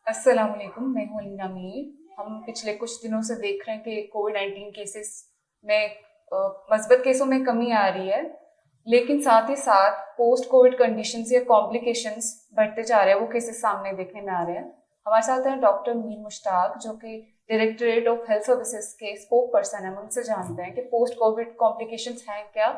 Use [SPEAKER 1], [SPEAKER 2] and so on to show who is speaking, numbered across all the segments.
[SPEAKER 1] अस्सलाम वालेकुम, मैं हूँ अलीना मीर। हम पिछले कुछ दिनों से देख रहे हैं कि कोविड-19 केसेस में मस्बत केसों में कमी आ रही है, लेकिन साथ ही साथ पोस्ट कोविड कंडीशंस या कॉम्प्लिकेशंस बढ़ते जा रहे हैं, वो केसेस सामने देखने में आ रहे हैं। हमारे साथ हैं डॉक्टर मीर मुश्ताक, जो कि डायरेक्टरेट ऑफ हेल्थ सर्विसेज के स्पोक पर्सन हैं। हम उनसे जानते हैं कि पोस्ट कोविड कॉम्प्लिकेशंस हैं क्या,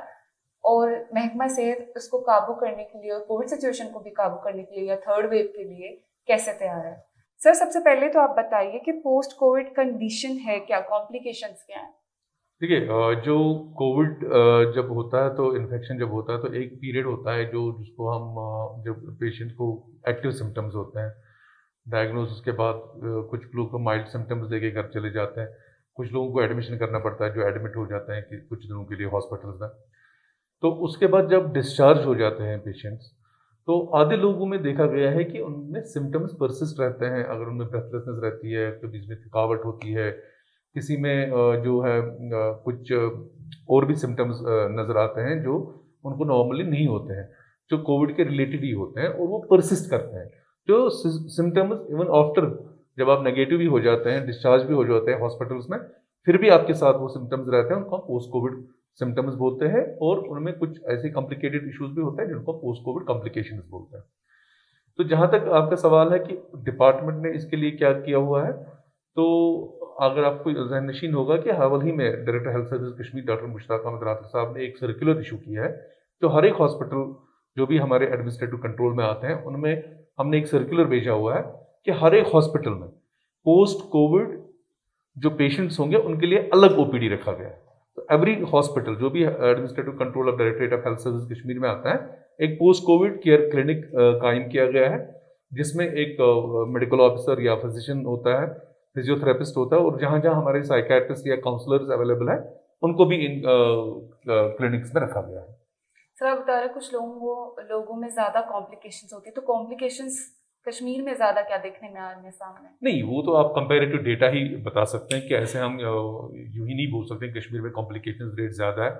[SPEAKER 1] और महकमा सेहत इसको काबू करने के लिए और कोविड सिचुएशन को भी काबू करने के लिए या थर्ड वेव के लिए कैसे तैयार है। सर, सबसे पहले तो आप बताइए कि पोस्ट कोविड कंडीशन है क्या, कॉम्प्लिकेशंस क्या है।
[SPEAKER 2] देखिए, जो कोविड जब होता है तो इन्फेक्शन जब होता है तो एक पीरियड होता है जो जिसको हम जब पेशेंट को एक्टिव सिम्टम्स होते हैं डायग्नोसिस के बाद कुछ लोग को माइल्ड सिम्टम्स देके घर चले जाते हैं। कुछ लोगों को एडमिशन करना पड़ता है जो एडमिट हो जाते हैं कि कुछ दिनों के लिए हॉस्पिटल्स में। तो उसके बाद जब डिस्चार्ज हो जाते हैं पेशेंट्स, तो आधे लोगों में देखा गया है कि उनमें सिम्टम्स परसिस्ट रहते हैं। अगर उनमें ब्रेथलेसनेस रहती है, तो बीच में थकावट होती है, किसी में जो है कुछ और भी सिम्टम्स नज़र आते हैं जो उनको नॉर्मली नहीं होते हैं, जो कोविड के रिलेटेड ही होते हैं और वो परसिस्ट करते हैं। जो सिम्टम्स इवन आफ्टर जब आप नेगेटिव भी हो जाते हैं, डिस्चार्ज भी हो जाते हैं हॉस्पिटल्स में, फिर भी आपके साथ वो सिम्टम्स रहते हैं, उनको हम पोस्ट कोविड सिम्टम्स बोलते हैं। और उनमें कुछ ऐसे कॉम्प्लिकेटेड इश्यूज भी होते हैं जिनको पोस्ट कोविड कॉम्प्लिकेशंस बोलते हैं। तो जहाँ तक आपका सवाल है कि डिपार्टमेंट ने इसके लिए क्या किया हुआ है, तो अगर आपको ज़हन नशीन होगा कि हाल ही में director health service Kashmir doctor Mushtaq Ahmad Rafi sahab ने एक सर्कुलर इशू किया है। तो हर एक हॉस्पिटल जो भी हमारे एडमिनिस्ट्रेटिव कंट्रोल में आते हैं उनमें हमने एक सर्कुलर भेजा हुआ है कि हर एक हॉस्पिटल में पोस्ट कोविड जो पेशेंट्स होंगे उनके लिए अलग ओपीडी रखा गया है। तो एवरी हॉस्पिटल जो भी administrative control of directorate of health service Kashmir में आता है, एक पोस्ट कोविड केयर क्लिनिक कायम किया गया है, जिसमें एक मेडिकल ऑफिसर या फिजिशियन होता है, फिजियोथेरेपिस्ट होता है, और जहाँ जहाँ हमारे साइकेट्रिस्ट या काउंसलर्स अवेलेबल है उनको भी इन क्लिनिक्स में रखा गया है।
[SPEAKER 1] सर, आप बता रहे हैं कुछ लोगों में ज्यादा कॉम्प्लिकेशंस होती है, तो कॉम्प्लिकेशंस कश्मीर में ज्यादा क्या देखने में आ रहे हैं सामने।
[SPEAKER 2] नहीं, वो तो आप कंपेरेटिव डेटा ही बता सकते हैं कि ऐसे हम यूं ही नहीं बोल सकते कि कश्मीर में कॉम्प्लिकेशन रेट ज़्यादा है।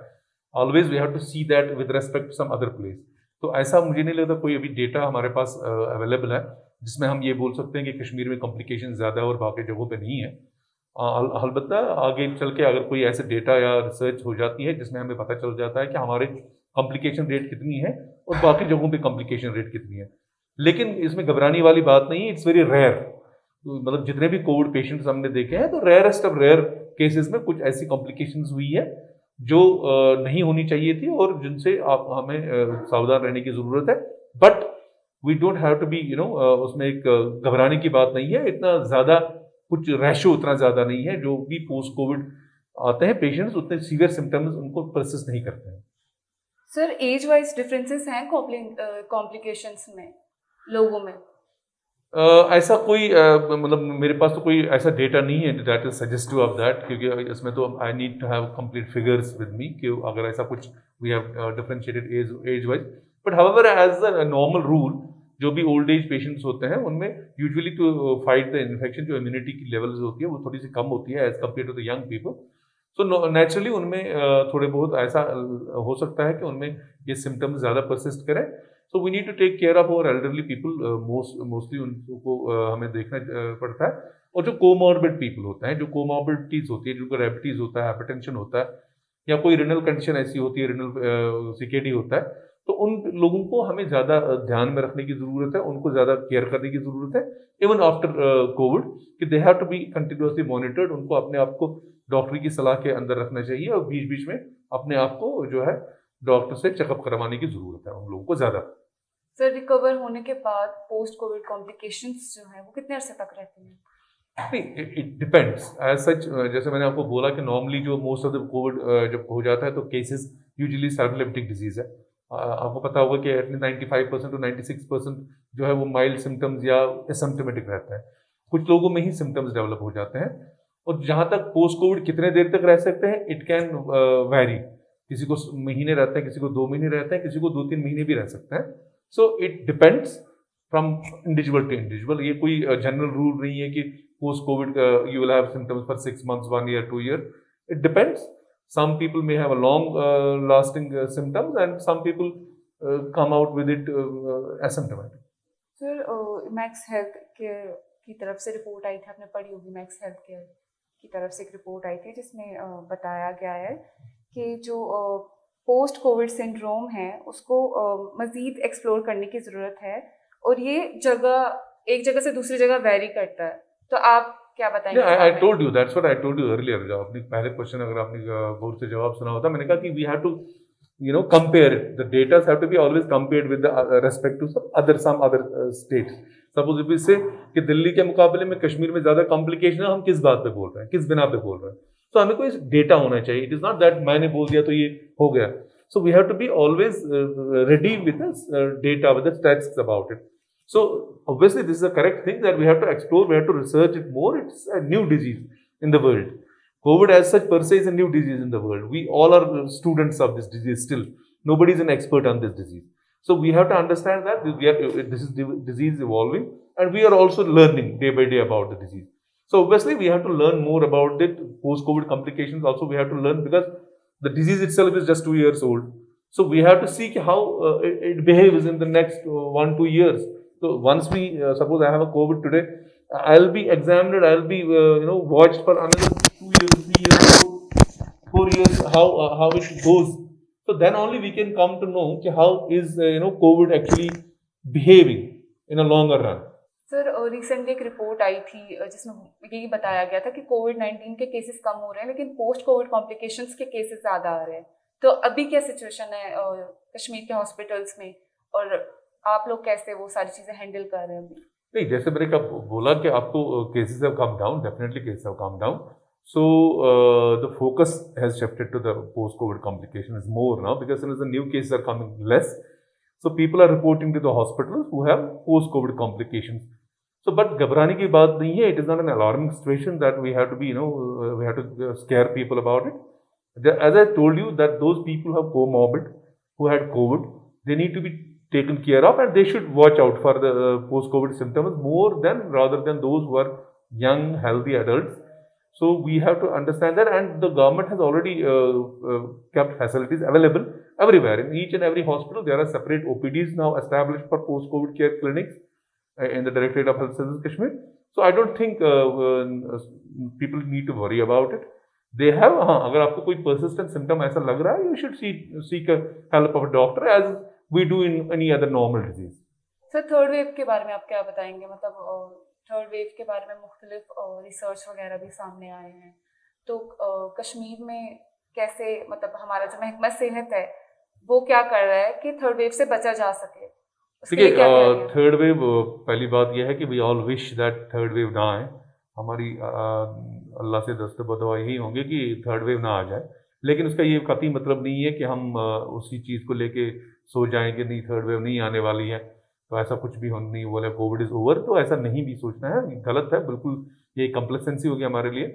[SPEAKER 2] Always we have to see that with respect to some other place. तो ऐसा मुझे नहीं लगता कोई अभी डेटा हमारे पास अवेलेबल है जिसमें हम ये बोल सकते हैं कि कश्मीर में कॉम्प्लिकेशन ज़्यादा है और बाकी जगहों पे नहीं है। अलबत्ता आगे चल के अगर कोई ऐसे डेटा या रिसर्च हो जाती है जिसमें हमें पता चल जाता है कि हमारे कॉम्प्लिकेशन रेट कितनी है और बाकी जगहों पे कॉम्प्लिकेशन रेट कितनी है, लेकिन इसमें घबराने वाली बात नहीं है। It's very rare. मतलब जितने भी कोविड पेशेंट्स हमने देखे हैं, तो रेयरेस्ट ऑफ रेयर केसेस में कुछ ऐसी कॉम्प्लिकेशंस हुई है जो नहीं होनी चाहिए थी और जिनसे आप हमें सावधान रहने की ज़रूरत है। But we don't have to be उसमें एक घबराने की बात नहीं है। इतना ज़्यादा कुछ रेशो उतना ज़्यादा नहीं है। जो भी पोस्ट कोविड आते हैं पेशेंट्स, उतने सीवियर सिम्टम्स उनको परसिस्ट नहीं करते हैं।
[SPEAKER 1] सर, एज वाइज डिफरेंसेस हैं कॉम्प्लिकेशंस में लोगों में।
[SPEAKER 2] ऐसा कोई मतलब मेरे पास तो कोई ऐसा डेटा नहीं है that is suggestive of that, क्योंकि इसमें तो I need to have complete figures with me कि अगर ऐसा कुछ we have differentiated age wise. But however as a normal rule, जो भी ओल्ड एज पेशेंट्स होते हैं उनमें usually to fight the infection जो इम्यूनिटी की लेवल्स होती है वो थोड़ी सी कम होती है as compare to the young people. So naturally उनमें थोड़े बहुत ऐसा हो सकता है कि उनमें ये सिम्टम्स ज़्यादा परसिस्ट करें। So we need to take care of our elderly people. Mostly उनको हमें देखना पड़ता है। और जो कोमॉर्बिड पीपल होते हैं, जो कोमॉर्बिडिटीज होती है, जिनको डायबिटीज होता है, हाइपरटेंशन होता है, या कोई रिनल कंडीशन ऐसी होती है, रिनल सीकेडी होता है, तो उन लोगों को हमें ज़्यादा ध्यान में रखने की ज़रूरत है, उनको ज़्यादा केयर करने की ज़रूरत है। इवन आफ्टर कोविड कि they have to be continuously monitored. उनको अपने आप को डॉक्टर की सलाह के अंदर रखना चाहिए और बीच बीच में अपने आप को जो है डॉक्टर से चेकअप करवाने की ज़रूरत है उन लोगों को ज़्यादा।
[SPEAKER 1] सर, रिकवर होने के बाद पोस्ट कोविड कॉम्प्लिकेशंस जो है वो कितने अरसे तक रहते हैं।
[SPEAKER 2] नहीं, इट डिपेंड्स एज सच। जैसे मैंने आपको बोला कि नॉर्मली जो मोस्ट ऑफ द कोविड जब हो जाता है तो cases usually self limiting disease है। आपको पता होगा कि एटलीस्ट 95% टू 96% जो है वो माइल्ड सिम्टम्स या एसिम्प्टोमेटिक रहता है। कुछ लोगों में ही सिम्टम्स डेवलप हो जाते हैं। और जहाँ तक पोस्ट कोविड कितने देर तक रह सकते हैं, इट कैन वैरी। किसी को महीने रहते हैं, किसी को 2 महीने रहते हैं, किसी को 2-3 महीने भी रह सकते हैं। So it depends from individual to individual. ये कोई जनरल रूल नहीं है कि post covid you will have symptoms for 6 months, 1 year, 2 year. It depends. Some people may have a long lasting symptoms and some people come out with it asymptomatic.
[SPEAKER 1] Sir, max health के की तरफ से report आई थी, आपने पढ़ी होगी, max health care की तरफ से एक रिपोर्ट आई थी जिसमें बताया गया है कि जो पोस्ट कोविड सिंड्रोम है उसको मज़ीद एक्सप्लोर करने की ज़रूरत है, और ये एक जगह से दूसरी जगह वेरी करता है। तो आप क्या बताएंगे?
[SPEAKER 2] Yeah, I told you, that's what I told you earlier. जब आपने पहले क्वेश्चन अगर आपने गौर से जवाब सुना होता, मैंने कहा कि we have to compare it. The data have to be always compared with the respect to some other states. Suppose if we say कि दिल्ली के मुकाबले में कश्मीर में ज्यादा कॉम्प्लिकेशन है, हम किस बात पे बोल रहे हैं, किस बिना पे बोल रहे हैं? तो हमें कोई डेटा होना चाहिए. इट इज नॉट दैट मैंने बोल दिया तो ये हो गया. So we have to be always ready with the data, with the statistics about it. So obviously this is a correct thing that we have to explore, we have to research it more. It's a new disease in the world. COVID as such per se is a new disease in the world. We all are students of this disease still. Nobody is an expert on this disease. So we have to understand that this is disease evolving, and we are also learning day by day about the disease. So obviously we have to learn more about it. Post-COVID complications also we have to learn, because the disease itself is just 2 years old. So we have to see how it behaves in the next 1-2 years. So once we suppose I have a COVID today, I'll be examined, I'll be watched for another 2 years, 3 years, 4 years, how it goes. So then only we can come to know how is COVID actually behaving in a longer run.
[SPEAKER 1] Sir recently एक report आई थी जिसमें यही बताया गया था कि कोविड-19 के cases कम हो रहे हैं, लेकिन पोस्ट कोविड कॉम्प्लिकेशंस के केसेस ज़्यादा आ रहे हैं। तो अभी क्या सिचुएशन है कश्मीर के हॉस्पिटल्स में, और आप लोग कैसे वो सारी चीज़ें हैंडल कर रहे हैं अभी?
[SPEAKER 2] नहीं, जैसे मैंने कब बोला कि आपको cases have come down, definitely cases have come down. So the focus has shifted to the post-COVID complication is more now, because the new cases are coming less. So people are reporting to the hospitals who have post-COVID complications. So but घबराने की बात नहीं है. It is not an alarming situation that we have to be, we have to scare people about it. As I told you that those people who have comorbid, who had COVID, they need to be taken care of, and they should watch out for the post-COVID symptoms more rather than those who are young, healthy adults. So we have to understand that, and the government has already kept facilities available everywhere. In each and every hospital, there are separate OPDs now established for post-COVID care clinics in the Directorate of Health Services Kashmir. So I don't think people need to worry about it. They have, अगर आपको कोई persistent symptom ऐसा लग रहा है, you should seek help of a doctor as we do in any other normal disease.
[SPEAKER 1] Sir third wave के बारे में आप क्या बताएंगे? मतलब थर्ड वेव के बारे में मुख्तलिफ रिसर्च वगैरह भी सामने आए हैं, तो कश्मीर में कैसे, मतलब हमारा जो महकमा सेहत है वो क्या कर रहा है कि थर्ड वेव से बचा जा सके?
[SPEAKER 2] देखिए, थर्ड वेव, पहली बात यह है कि we all wish that third wave ना आए. हमारी अल्लाह से दस्त बदुआ यही होंगे कि थर्ड वेव ना आ जाए. लेकिन उसका ये कतई मतलब नहीं है कि हम उसी चीज़ को लेके सो जाएं कि नहीं थर्ड वेव नहीं आने वाली है, तो ऐसा कुछ भी होना नहीं, बोले कोविड इज़ ओवर, तो ऐसा नहीं भी सोचना है. गलत है बिल्कुल. ये कंप्लेसेंसी होगी हमारे लिए.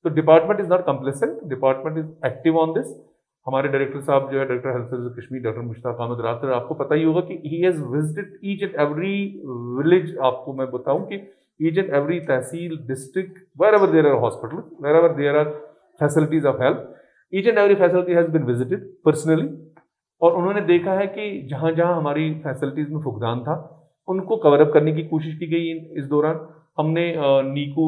[SPEAKER 2] तो department is not complacent, department is active on this. हमारे डायरेक्टर साहब जो है, director health service Kashmir, doctor Mushtaq Ahmad Rather, आपको पता ही होगा कि he has visited each and every village. आपको मैं बताऊं कि each and every tehsil, district, wherever there are hospitals, wherever there are facilities of health, each and every facility has been visited personally. और उन्होंने देखा है कि जहाँ जहाँ हमारी फैसिलिटीज़ में फुकदान था उनको कवर अप करने की कोशिश की गई. इस दौरान हमने नीको,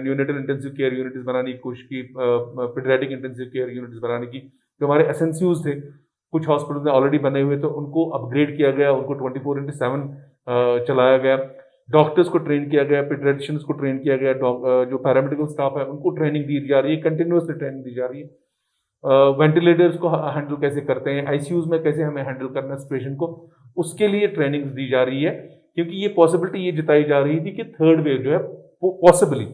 [SPEAKER 2] न्यूनेटल इंटेंसिव केयर यूनिट्स बनाने की कोशिश की, पीडियाट्रिक इंटेंसिव केयर यूनिट्स बनाने की. जो हमारे एसएनसीयूज थे कुछ हॉस्पिटल में ऑलरेडी बने हुए, तो उनको अपग्रेड किया गया, उनको 24/7 चलाया गया. डॉक्टर्स को ट्रेन किया गया, पीडियाट्रिशियंस को ट्रेन किया गया, जो पैरामेडिकल स्टाफ है उनको ट्रेनिंग दी जा रही है, कंटिन्यूसली ट्रेनिंग दी जा रही है. वेंटिलेटर्स को हैंडल कैसे करते हैं, आईसीयूज में कैसे हमें हैंडल करना है सिचुएशन को, उसके लिए ट्रेनिंग दी जा रही है. क्योंकि ये पॉसिबिलिटी ये जताई जा रही थी कि थर्ड वेव जो है वो पॉसिबली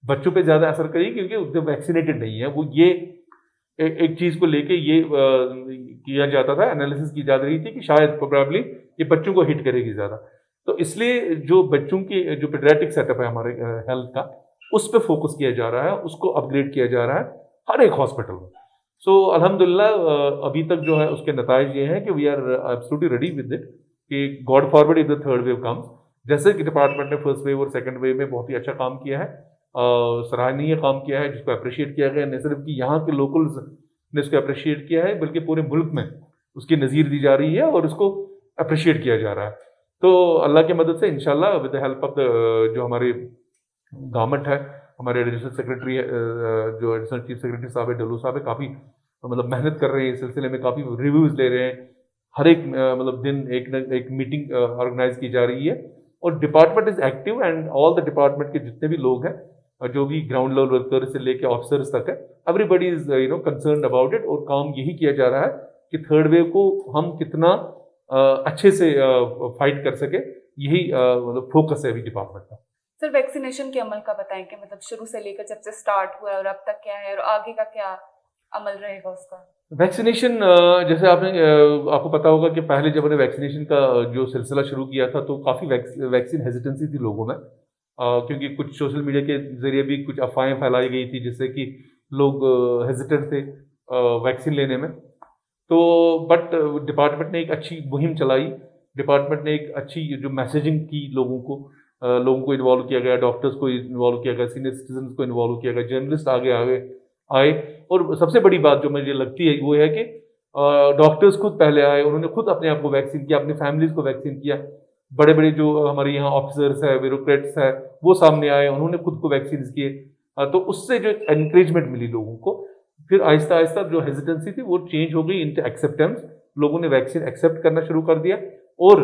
[SPEAKER 2] बच्चों पे ज़्यादा असर करेगी, क्योंकि जो वैक्सीनेटेड नहीं है वो ये एक चीज़ को लेके ये किया जाता था, एनालिसिस की जा रही थी कि शायद प्रोबेबली ये बच्चों को हिट करेगी ज़्यादा. तो इसलिए जो बच्चों की जो पीडियाट्रिक सेटअप है हमारे हेल्थ का, उस पर फोकस किया जा रहा है, उसको अपग्रेड किया जा रहा है हर एक हॉस्पिटल में. सो अल्हम्दुलिल्लाह अभी तक जो है उसके नताइज ये हैं कि we are absolutely ready with it, कि God forbid if the third wave comes. जैसे कि डिपार्टमेंट ने फर्स्ट वेव और सेकंड वेव में बहुत ही अच्छा काम किया है, सराहनीय काम किया है, जिसको अप्रिशिएट किया गया. न सिर्फ कि यहाँ के लोकल्स ने इसको अप्रिशिएट किया है, बल्कि पूरे मुल्क में उसकी नज़ीर दी जा रही है और उसको अप्रिशिएट किया जा रहा है. तो अल्लाह की मदद से इंशाल्लाह with the help of the जो हमारे गवर्नमेंट है, हमारे एडिशनल सेक्रेटरी जो एडिशनल चीफ सेक्रेटरी साहब है, डल्लू साहब है, काफ़ी मतलब मेहनत कर रहे हैं इस सिलसिले में, काफ़ी रिव्यूज़ ले रहे हैं। हर एक मतलब दिन एक न एक मीटिंग ऑर्गेनाइज की जा रही है और department is active and all the department के जितने भी लोग हैं जो भी ग्राउंड लेवल वर्कर से लेके ऑफिसर्स तक है, everybody is concern about it. और काम यही किया जा रहा है कि थर्ड वेव को हम कितना अच्छे से फाइट कर सके, यही मतलब फोकस है अभी डिपार्टमेंट का।
[SPEAKER 1] सर वैक्सीनेशन के अमल का बताएं कि मतलब शुरू से लेकर जब से स्टार्ट हुआ है और अब तक क्या है और आगे का क्या अमल रहेगा उसका।
[SPEAKER 2] वैक्सीनेशन जैसे आपको पता होगा कि पहले जब हमने वैक्सीनेशन का जो सिलसिला शुरू किया था तो काफ़ी वैक्सीन हेजिटेंसी थी लोगों में, क्योंकि कुछ सोशल मीडिया के जरिए भी कुछ अफवाहें फैलाई गई थी जिससे कि लोग हेजिटेंट थे वैक्सीन लेने में। तो बट डिपार्टमेंट ने एक अच्छी मुहिम चलाई, डिपार्टमेंट ने एक अच्छी जो मैसेजिंग की लोगों को इन्वॉल्व किया गया, डॉक्टर्स को इन्वॉल्व किया गया, सीनियर सिटीजन को इन्वॉल्व किया गया, जर्नलिस्ट आगे आगे आए। और सबसे बड़ी बात जो मुझे लगती है वो है कि डॉक्टर्स खुद पहले आए, उन्होंने खुद अपने आप को वैक्सीन किया, अपनी फैमिलीज को वैक्सीन किया। बड़े बड़े जो हमारे यहाँ ऑफिसर्स है, ब्यूरोक्रेट्स है, वो सामने आए, उन्होंने खुद को वैक्सीन किए। तो उससे जो एनकरेजमेंट मिली लोगों को, फिर आहिस्ता आहिस्ता जो हेजिटेंसी थी वो चेंज हो गई इनटू एक्सेप्टेंस, लोगों ने वैक्सीन एक्सेप्ट करना शुरू कर दिया। और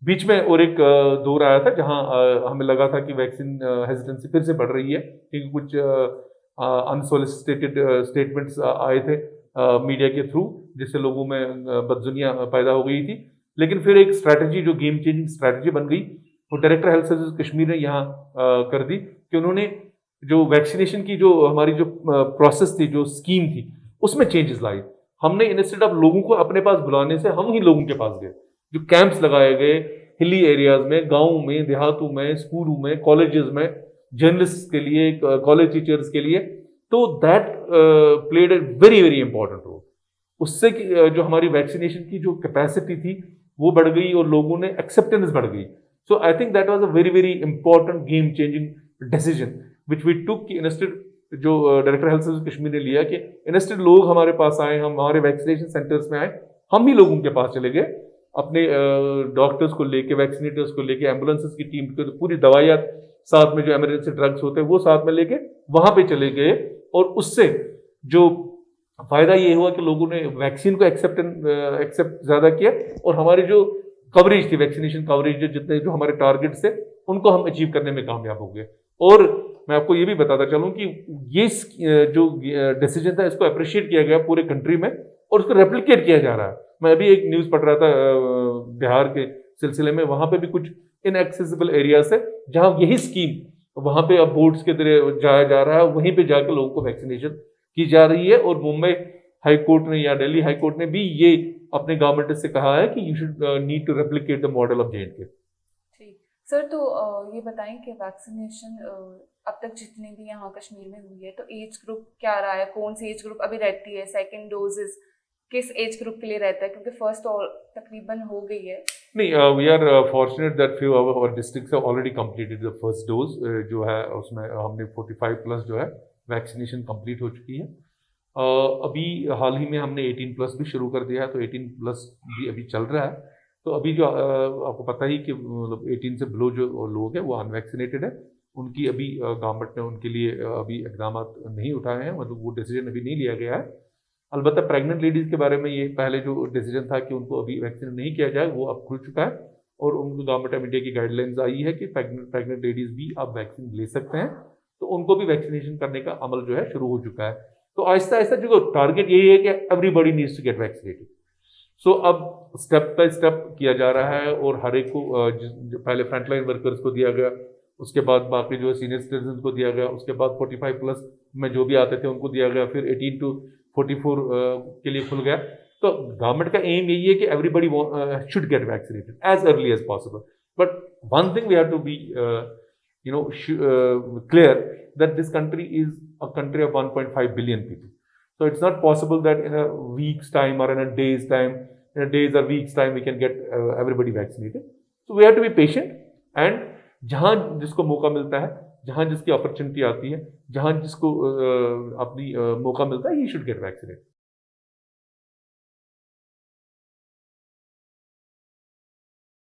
[SPEAKER 2] बीच में और एक दौर आया था जहां हमें लगा था कि वैक्सीन हेजिटेंसी फिर से बढ़ रही है, क्योंकि कुछ अनसोलिसिटेटेड स्टेटमेंट्स आए थे मीडिया के थ्रू, जिससे लोगों में बदजुनियां पैदा हो गई थी। लेकिन फिर एक स्ट्रैटेजी जो गेम चेंजिंग स्ट्रैटेजी बन गई वो डायरेक्टर हेल्थ सर्विस कश्मीर ने यहाँ कर दी कि उन्होंने जो वैक्सीनेशन की जो हमारी जो प्रोसेस थी, जो स्कीम थी, उसमें चेंजेस लाई। हमने इंस्टेड ऑफ लोगों को अपने पास बुलाने से हम ही लोगों के पास गए, जो कैंप्स लगाए गए हिली एरियाज में, गाँव में, देहातों में, स्कूलों में, कॉलेजेस में, जर्नलिस्ट के लिए, कॉलेज टीचर्स के लिए। तो that played a very very important role. उससे जो हमारी वैक्सीनेशन की जो कैपेसिटी थी वो बढ़ गई और लोगों ने एक्सेप्टेंस बढ़ गई। So I think that was a very very important game changing decision which we took कि इंस्टेड जो डायरेक्टर हेल्थ सर्विस कश्मीर ने लिया कि इंस्टेड लोग हमारे पास आए, हम हमारे वैक्सीनेशन सेंटर्स में आए, हम ही लोगों के पास चले गए अपने डॉक्टर्स को लेके, वैक्सीनेटर्स को लेके, एम्बुलेंसेस की टीम को, पूरी दवाइयाँ साथ में जो इमरजेंसी ड्रग्स होते हैं वो साथ में लेके वहां पे चले गए। और उससे जो फायदा ये हुआ कि लोगों ने वैक्सीन को एक्सेप्ट ज्यादा किया और हमारी जो कवरेज थी, वैक्सीनेशन कवरेज जितने जो हमारे टारगेट्स थे उनको हम अचीव करने में कामयाब हो गए। और मैं आपको ये भी बताता चलूं कि ये जो डिसीजन था इसको अप्रिशिएट किया गया पूरे कंट्री में और उसको रेप्लिकेट किया जा रहा है। मैं अभी एक न्यूज़ पढ़ रहा था बिहार के सिलसिले में, वहां पे भी कुछ इनएक्सेसिबल एरियाज है जहां यही स्कीम वहां पे अब बोर्ड्स के जरिए जाया जा रहा है, वहीं पे जाकर लोगों को वैक्सीनेशन की जा रही है। और मुंबई हाई कोर्ट ने या दिल्ली हाई कोर्ट ने भी ये अपने गवर्नमेंट से कहा है कि you should need to replicate the model of J&K।
[SPEAKER 1] ठीक सर, तो ये बताएं कि वैक्सीनेशन अब तक जितनी भी यहाँ कश्मीर में हुई है तो एज ग्रुप क्या रहा है, कौन सी एज ग्रुप अभी रहती है, सेकंड डोजेस किस एज ग्रुप के लिए रहता है, क्योंकि फर्स्ट और तकरीबन हो गई है।
[SPEAKER 2] नहीं, we are fortunate that few of our districts have already completed the first dose, जो है उसमें हमने 45 प्लस जो है वैक्सीनेशन कंप्लीट हो चुकी है। अभी हाल ही में हमने 18 प्लस भी शुरू कर दिया है, तो 18 प्लस भी अभी चल रहा है। तो अभी जो आपको पता ही कि मतलब 18 से बिलो जो लोग हैं वो अनवैक्सीनेटेड है, उनकी अभी गवर्नमेंट ने उनके लिए अभी इकदाम नहीं उठाए हैं, मतलब वो डिसीजन अभी नहीं लिया गया है। अलबत्ता प्रेग्नेंट लेडीज़ के बारे में ये पहले जो डिसीजन था कि उनको अभी वैक्सीन नहीं किया जाए वो अब खुल चुका है और उनको गवर्नमेंट ऑफ इंडिया की गाइडलाइंस आई है कि प्रेग्नेंट लेडीज़ भी अब वैक्सीन ले सकते हैं, तो उनको भी वैक्सीनेशन करने का अमल जो है शुरू हो चुका है। तो आहिस्ता आहिस्ता जो टारगेट यही है कि everybody needs to get vaccinated. So अब स्टेप बाय स्टेप किया जा रहा है और हर एक को जो पहले फ्रंटलाइन वर्कर्स को दिया गया, उसके बाद बाकी जो सीनियर सिटीजन को दिया गया, उसके बाद 45 प्लस में जो भी आते थे उनको दिया गया, फिर 18 to 44 के लिए खुल गया। तो गवर्नमेंट का एम यही है कि everybody should get vaccinated as early as possible. But one thing we have to be clear that this country is a country of 1.5 billion people. So it's not possible that in a week's time or in a day's time, in a days or week's time, we can get everybody vaccinated. So we have to be patient and जहाँ जिसको मौका मिलता है, जहाँ जिसकी opportunity आती है, जहाँ जिसको अपनी मौका मिलता है, he should get vaccinated.